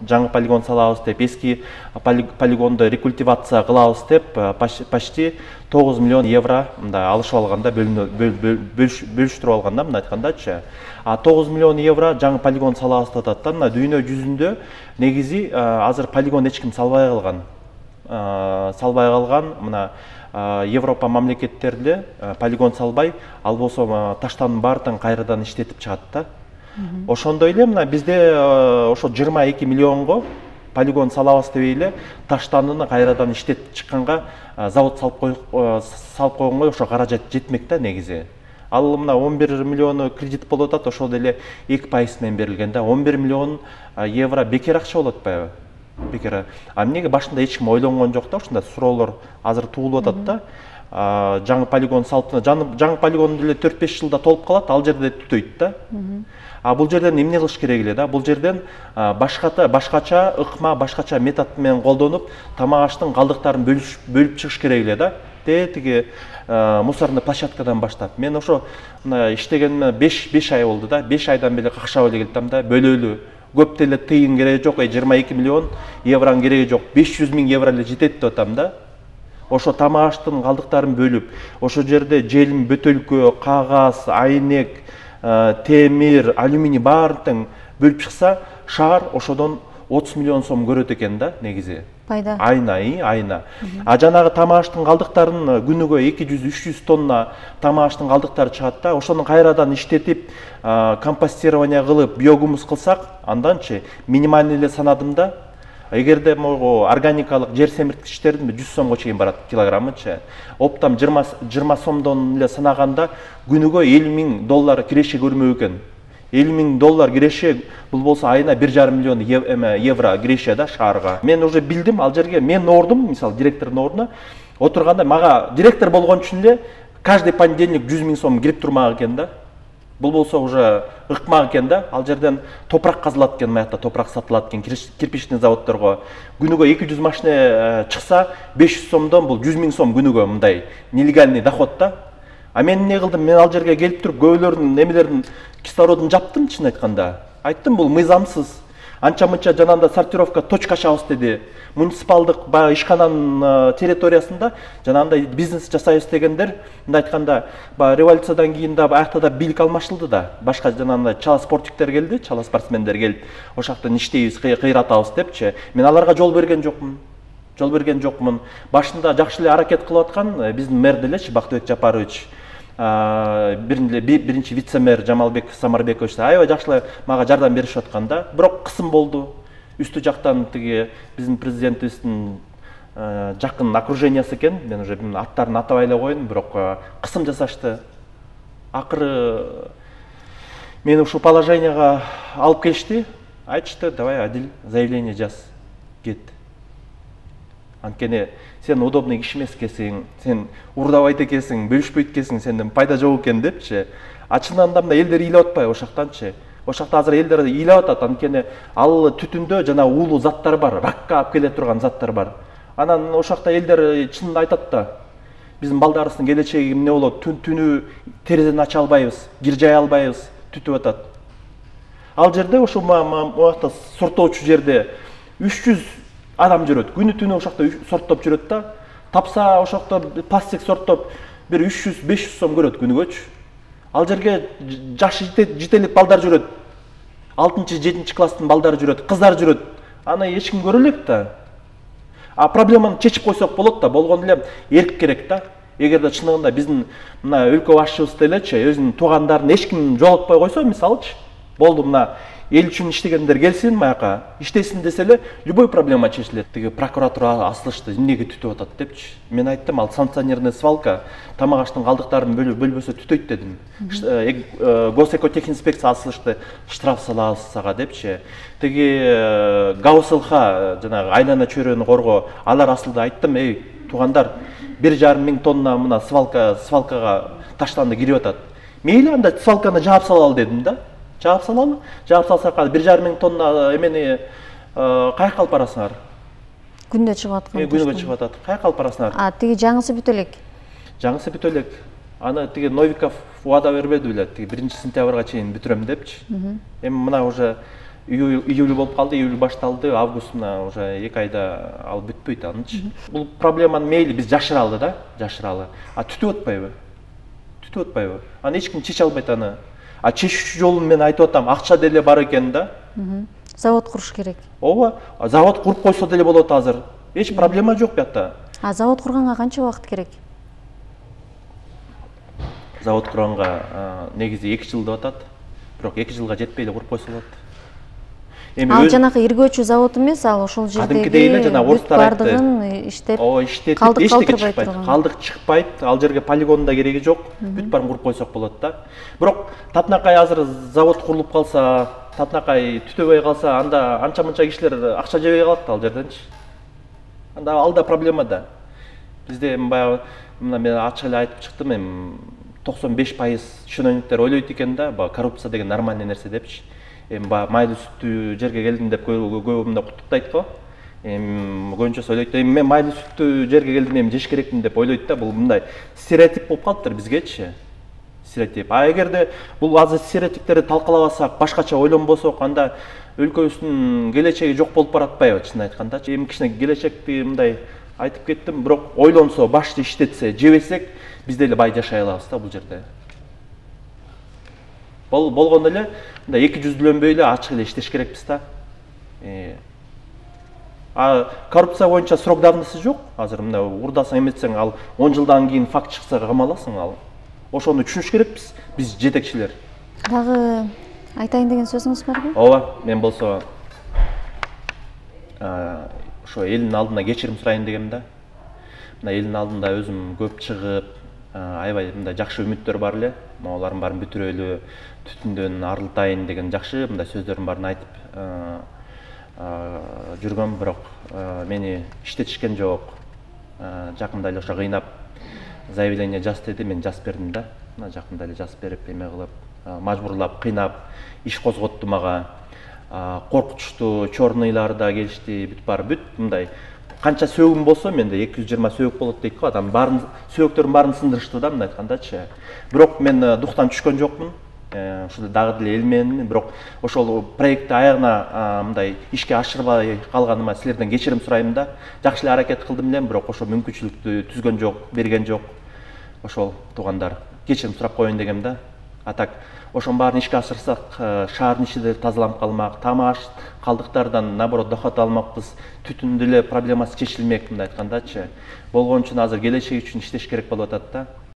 жаңы полигон салабыз деп, эски полигонду рекультивация кылабыз деп почти 9 миллион евро мындай алышып алганда, бөлүштүрүп алганда, мындай айткандачы. 9 миллион евро жаңы полигон салабыз деп атат. Мына дүйнө жүзүндө негизи азыр полигон эч ким салбай калган. Мына Европа мамлекеттерде полигон салбай, ал болсо таштандын баардыгын кайрадан иштетип чыгат да. Ошондой эле мына бизде ошо 22 миллионго полигон салабыз деп эле таштандыны кайрадан иштетип чыкканга завод салып койгонго ошо каражат жетмек да негизи. Ал мына 11 миллиону кредит болуп атат, ошол деле 2% менен берилген да. 11 миллион евро бекер акча болот атпайбы? Бекер. Эмнеге башында эч ким ойлонгон жок да, ушундай суроолор азыр туулуп атат да. Жаңы полигон салып, жаңы полигон деле 4-5 жылда толуп калат, ал жерде түтөйт да. Бул жерден эмне кылыш керек эле да? Бул жерден башкача ыкма, башкача метод менен колдонуп, тамак аштын калдыктарын бөлүп чыгыш керек эле да. Тиги мусорный площадкадан баштап. Мен ошо мына иштегениме 5 ай болду да. 5 айдан бери какшап эле келатам да, бөлөлү. Көп деле тыйын кереги жок, 22 миллион евронун кереги жок, 500 000 евро эле жетет деп атам да. Ошо тамак аштын калдыктарын бөлүп, ошо жерде желим, бөтөлкө, кагаз, айнек, темир, алюминий баардыгын бөлүп чыкса, шаар ошодон 30 миллион сом көрөт экен да негизи. Пайда. Айна. Жанагы тамак аштын калдыктарын күнүгө 200-300 тонна тамак аштын калдыктары чыгат да. Ошону кайрадан иштетип, компостирование кылып, биогумус кылсак, анданчы минимальный эле санадымда, эгерде могу органикалык жер семирткичтердин 100 сомго чейин барат килограммычы. Оптом 20 сомдон эле санаганда күнүгө 70 000 доллар киреше көрмөк экен. 50 000 доллар киреше, бул болсо айына 1,5 миллион евро киреше да шаарга. Мен уже билдим, ал жерге мен ордум, мисалы директордун ордуна отурганда, мага директор болгон үчүн эле каждый понедельник 100 000 сом кирип турмак экен да. Бул болсо уже ыкмак экен да. Ал жерден топурак казылат экен, маякта топурак сатылат экен кирпичный заводдорго. Күнүгө 200 машина чыкса, 500 сомдон бул 100 000 сом күнүгө мындай нелегальный доход да. Мен эмне кылдым? Мен ал жерге келип туруп көбөлөрдүн немелерин кислородун жаптым, чын айтканда. Айттым, бул мыйзамсыз. Анча-мынча жанагындай сортировка точка ачабыз деди. Муниципалдык баягы ишкананын территориясында жанагындай бизнес жасайбыз дегендер, мындай айтканда, баягы революциядан кийин да аякта да бийлик алмашылды да. Башка жанагындай чала спортиктер келди, чала спортсмендер келип, ошол жактан иштейбиз, кыйратабыз депчи. Мен аларга жол берген жокмун. Башында жакшы эле аракет кылып аткан биздин мэр делечи, Бактыбек Жапарович, биринчи вице-мэр Жамалбек Самарбекович аябай жакшы эле мага жардам беришип аткан да. Бирок кысым болду. Үстү жактан тиги биздин президентибиздин жакын окружениясы экен. Мен уже аттарын атабай эле коеюн, бирок кысым жасашты. Акыры мени ушул положенияга алып келишти. Айтышты, давай Адил, заявление жаз, кет. Анткени сен удобный киши эмес экенсиң, сен урдабайт экенсиң, бөлүшпөйт экенсиң, сенден пайда жок экен депчи. Чынында мында элдер ыйлап атпайбы ошол жактанчы? Ошол жакта азыр элдер ыйлап атат, анткени ал түтүндө жана уулуу заттар бар, ракка алып келе турган заттар бар. Анан ошол жакта элдер чынын айтат да. Биздин балдарыбыздын келечеги эмне болот? Түнү терезени ача албайбыз, кир жая албайбыз, түтүп атат. Ал жерде ошол моякта сорттоочу жерде 300 адам жүрөт. Күнү түнү ошол жакта сорттоп жүрөт да. Тапса ошол жакта пластик сорттоп бир 300-500 сом көрөт күнүгөчү. Ал жерге жаш жетелик балдар жүрөт. 6-7 класстын балдары жүрөт, кыздар жүрөт. Аны эч ким көрө элек да. Проблеманы чечип койсок болот да, болгон эле эрк керек да. Эгерде чыныгында биздин мына өлкө башчыбыз делечи, өзүнүн туугандарын эч ким жоголтпой койсо, мисалычы, болду мына эл үчүн иштегендер келсин маяка, иштесин десе эле любой проблема чечилет. Тиги прокуратура асылышты, эмнеге түтүп атат депчи. Мен айттым, ал санкционерный свалка, тамак аштын калдыктарын бөлбөсө түтөйт дедим. Госэкотехинспекция асылышты, штраф салабыз сага депчи. Тиги Гаусылха, жанагы айлана чөйрөнү коргоо, алар асылды. Айттым, туугандар, 1,5 миң тонна мына свалкага таштанды кирип атат. Мейли анда свалканы жаап салалы дедим да. Жаап салалы. Жаап салсак 1,5 миң тонна эмени каяка алып барасыңар? Күндө чыгып аткан. Күнүгө чыгып атат. Каяка алып барасыңар? Тиги жаңысы бүтө элек. Жаңысы бүтө элек. Аны тиги Новиков убада бербеди беле, тиги 1 сентябрга чейин бүтүрөм депчи. Эми мына уже июль болуп калды, июль башталды, август мына уже 2 айда ал бүтпөйт анычы. Бул проблеманы мейли биз жашыралы да, жашыралы. А түтүп атпайбы? Түтүп атпайбы? Аны эч ким чече албайт аны. А чечүү жолун мен айтып атам, акча деле бар экен да. Завод куруш керек. Ооба, завод куруп койсо деле болот азыр. Эч проблема жок буякта. А завод курганга канча убакыт керек? Завод курганга негизи 2 жыл деп атат. Бирок 2 жылга жетпей эле куруп койсо болот. Ал жанакы иргөөчү завод эмес, ал ошол жердеги жана орустар айтты. бардыгын иштеп, Ооба, иштетип, эчтеке чыкпайт. Калдык чыкпайт, ал жерге полигонун да кереги жок. Бүт баарын куруп койсок болот да. Бирок Татынакай азыр завод курулуп калса, Татынакай түтөбөй калса, анда анча-мынча кишилер акча жебей калат ал жерденчи. Анда алда проблема да. Бизде баягы мына мен ачык эле айтып чыктым, 95% шенеунүктөр ойлойт экен да, коррупция деген нормальный нерсе депчи. Майлы сүттүү жерге келдим деп көбү мындай куттуктайт го. Көбүнчөсү ойлойт, мен майлы сүттүү жерге келдим, эми жеш керекмин деп ойлойт да. Бул мындай стереотип болуп калыптыр бизгечи. Стереотип. А эгерде бул азыр стереотиптерди талкалабасак, башкача ойлонбосок, анда өлкөбүздүн келечеги жок болуп баратпайбы, чын айткандачы. Эми кичине келечекти мындай айтып кеттим, бирок ойлонсо, башты иштетсе, жебесек, биз деле бай жашай алабыз да бул жерде. Болгондо эле мындай 200-лөнбөй эле ачык эле иштеш керекпиз да. А коррупция боюнча срок давности жок. Азыр мына урдасаң эметсең, ал 10 жылдан кийин факт чыкса камаласың ал. Ошону түшүнүш керекпиз биз жетекчилер. Дагы айтайын деген сөзүңүз барбы? Ооба, мен болсо ошо элдин алдына кечирим сурайын дегем да. Мына элдин алдында өзүм көп чыгып, аябай мындай жакшы үмүттөр бар эле. Алардын баарын бүтүрөлү, түтүндөн арылтайын деген жакшы мындай сөздөрдүн баарын айтып жүргөм, бирок мени иштетишкен жок. Жакында эле ошо кыйнап заявление жаз деди, мен жазып бердим да. Мына жакында эле жазып берип, эме кылып, мажбурлап, кыйнап иш козготту мага. Коркучтуу чорныйлар да келишти, бүт мындай. Канча сөөгүм болсо, менде 220 сөөгүк болот дейт го, адам баарын сөөгүктөрдүн баарын сындырышты да, мындай айткандачы. Бирок мен дуктан түшкөн жокмун. Ошол дагы деле элменмин, бирок ошол проектти аягына мындай ишке ашырбай калганыма силерден кечирим сурайм да. Жакшы эле аракет кылдым элем, бирок ошол мүмкүнчүлүктү түзгөн жок, берген жок. Ошол туугандар, кечирим сурап коеюн дегем да. А так ошонун баарын ишке ашырсак, шаардын ичи деле тазаланып калмак, тамак калдыктардан наоборот доход алмакпыз, түтүн деле проблемасы чечилмек, мындай айткандачы. Болгон үчүн азыр келечек үчүн иштеш керек болуп атат да.